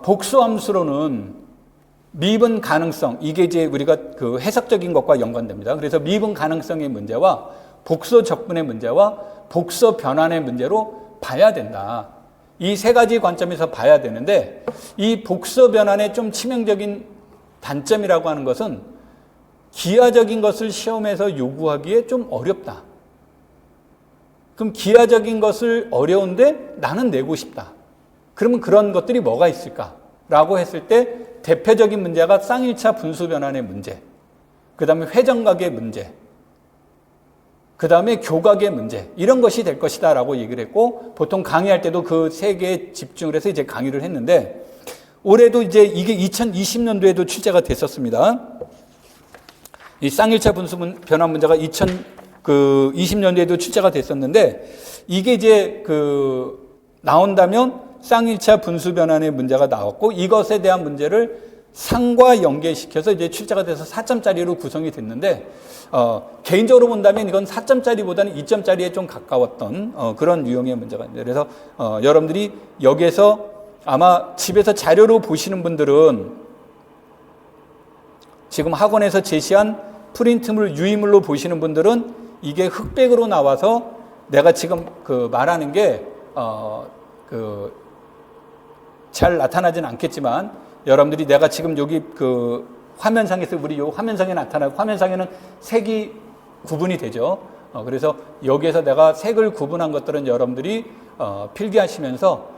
복수함수로는 미분 가능성, 이게 이제 우리가 그 해석적인 것과 연관됩니다. 그래서 미분 가능성의 문제와 복수 적분의 문제와 복수 변환의 문제로 봐야 된다. 이 세 가지 관점에서 봐야 되는데, 이 복수 변환의 좀 치명적인 단점이라고 하는 것은 기하적인 것을 시험에서 요구하기에 좀 어렵다. 그럼 기하적인 것을 어려운데 나는 내고 싶다. 그러면 그런 것들이 뭐가 있을까? 라고 했을 때 대표적인 문제가 쌍일차 분수 변환의 문제, 그 다음에 회전각의 문제, 그 다음에 교각의 문제, 이런 것이 될 것이다 라고 얘기를 했고, 보통 강의할 때도 그 세 개에 집중을 해서 이제 강의를 했는데, 올해도 이제 이게 2020년도에도 출제가 됐었습니다. 이 쌍일차 분수 변환 문제가 2020년도에도 출제가 됐었는데, 이게 이제 나온다면 쌍일차 분수 변환의 문제가 나왔고, 이것에 대한 문제를 상과 연계시켜서 이제 출제가 돼서 4점짜리로 구성이 됐는데, 개인적으로 본다면 이건 4점짜리보다는 2점짜리에 좀 가까웠던 그런 유형의 문제가 있는데, 그래서 여러분들이 여기에서 아마 집에서 자료로 보시는 분들은 지금 학원에서 제시한 프린트물, 유의물로 보시는 분들은 이게 흑백으로 나와서 내가 지금 말하는 게 잘 나타나지는 않겠지만, 여러분들이 내가 지금 여기 화면상에서, 우리 요 화면상에 나타나고, 화면상에는 색이 구분이 되죠. 그래서 여기에서 내가 색을 구분한 것들은 여러분들이 필기하시면서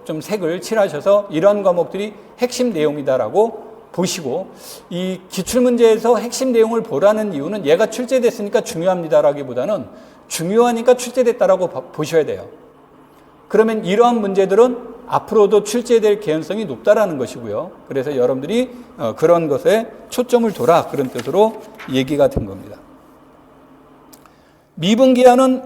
좀 색을 칠하셔서 이런 과목들이 핵심 내용이다라고 보시고, 이 기출문제에서 핵심 내용을 보라는 이유는 얘가 출제됐으니까 중요합니다라기보다는 중요하니까 출제됐다라고 보셔야 돼요. 그러면 이러한 문제들은 앞으로도 출제될 개연성이 높다라는 것이고요. 그래서 여러분들이 그런 것에 초점을 둬라, 그런 뜻으로 얘기가 된 겁니다. 미분기하는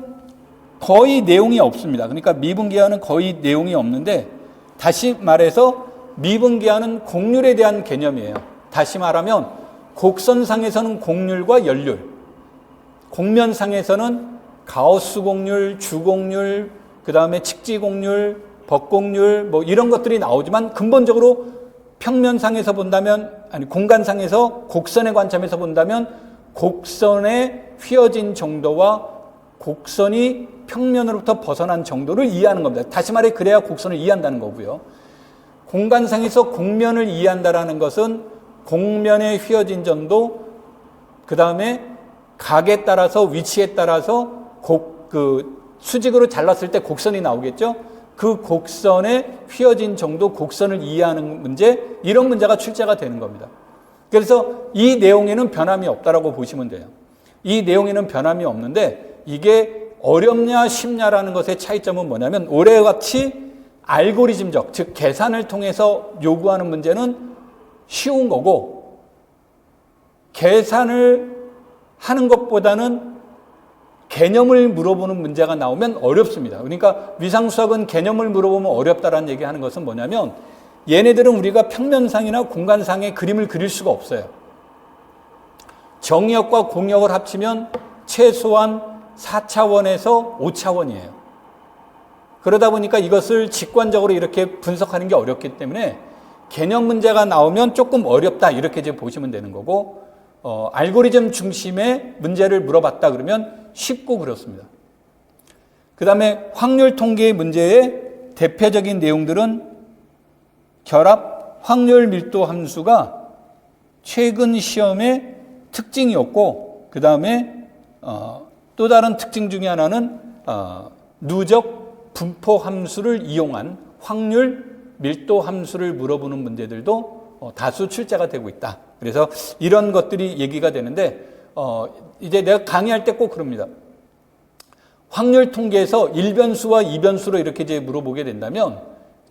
거의 내용이 없습니다. 그러니까 미분기하는 거의 내용이 없는데, 다시 말해서 미분기하는 곡률에 대한 개념이에요. 다시 말하면 곡선상에서는 곡률과 연률, 곡면상에서는 가우스 곡률, 주곡률, 그 다음에 직지곡률, 벅곡률, 뭐 이런 것들이 나오지만, 근본적으로 평면상에서 본다면, 공간상에서 곡선의 관점에서 본다면 곡선의 휘어진 정도와 곡선이 평면으로부터 벗어난 정도를 이해하는 겁니다. 다시 말해, 그래야 곡선을 이해한다는 거고요. 공간상에서 곡면을 이해한다는 것은 곡면의 휘어진 정도, 그 다음에 각에 따라서, 위치에 따라서 수직으로 잘랐을 때 곡선이 나오겠죠. 그 곡선의 휘어진 정도, 곡선을 이해하는 문제, 이런 문제가 출제가 되는 겁니다. 그래서 이 내용에는 변함이 없다라고 보시면 돼요. 이 내용에는 변함이 없는데, 이게 어렵냐 쉽냐라는 것의 차이점은 뭐냐면, 올해와 같이 알고리즘적, 즉 계산을 통해서 요구하는 문제는 쉬운 거고, 계산을 하는 것보다는 개념을 물어보는 문제가 나오면 어렵습니다. 그러니까 위상수학은 개념을 물어보면 어렵다라는 얘기하는 것은 뭐냐면, 얘네들은 우리가 평면상이나 공간상의 그림을 그릴 수가 없어요. 정역과 공역을 합치면 최소한 4차원에서 5차원이에요. 그러다 보니까 이것을 직관적으로 이렇게 분석하는 게 어렵기 때문에 개념 문제가 나오면 조금 어렵다, 이렇게 이제 보시면 되는 거고, 알고리즘 중심의 문제를 물어봤다 그러면 쉽고 그렇습니다. 그 다음에 확률 통계 문제의 대표적인 내용들은 결합 확률 밀도 함수가 최근 시험의 특징이었고, 그 다음에 또 다른 특징 중에 하나는 누적 분포 함수를 이용한 확률 밀도 함수를 물어보는 문제들도 다수 출제가 되고 있다. 그래서 이런 것들이 얘기가 되는데 이제 내가 강의할 때 꼭 그럽니다. 확률 통계에서 1변수와 2변수로 이렇게 이제 물어보게 된다면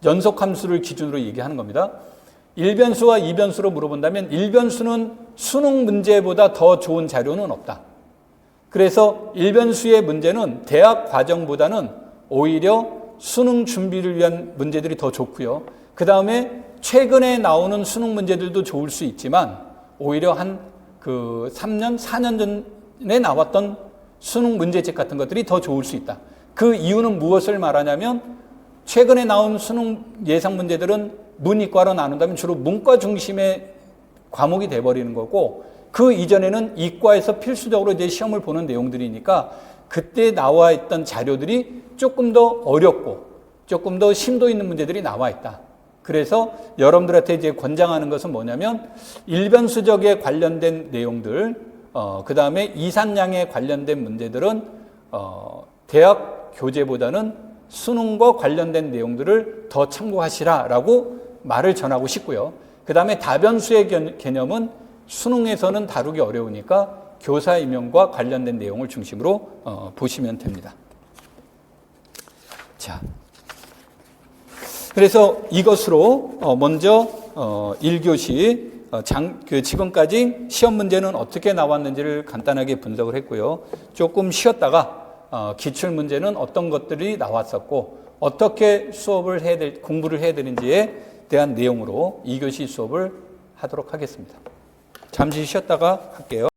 연속 함수를 기준으로 얘기하는 겁니다. 1변수와 2변수로 물어본다면 1변수는 수능 문제보다 더 좋은 자료는 없다. 그래서 1변수의 문제는 대학 과정보다는 오히려 수능 준비를 위한 문제들이 더 좋고요. 그 다음에 최근에 나오는 수능 문제들도 좋을 수 있지만 오히려 한 3년, 4년 전에 나왔던 수능 문제집 같은 것들이 더 좋을 수 있다. 그 이유는 무엇을 말하냐면 최근에 나온 수능 예상 문제들은 문이과로 나눈다면 주로 문과 중심의 과목이 돼버리는 거고, 그 이전에는 이과에서 필수적으로 이제 시험을 보는 내용들이니까 그때 나와 있던 자료들이 조금 더 어렵고 조금 더 심도 있는 문제들이 나와 있다. 그래서 여러분들한테 이제 권장하는 것은 뭐냐면 일변수적에 관련된 내용들, 그 다음에 이산량에 관련된 문제들은 대학 교재보다는 수능과 관련된 내용들을 더 참고하시라라고 말을 전하고 싶고요. 그 다음에 다변수의 개념은 수능에서는 다루기 어려우니까 교사 임용과 관련된 내용을 중심으로 보시면 됩니다. 자, 그래서 이것으로 먼저 1교시 지금까지 시험 문제는 어떻게 나왔는지를 간단하게 분석을 했고요. 조금 쉬었다가 기출 문제는 어떤 것들이 나왔었고 어떻게 수업을 공부를 해야 되는지에 대한 내용으로 2교시 수업을 하도록 하겠습니다. 잠시 쉬었다가 할게요.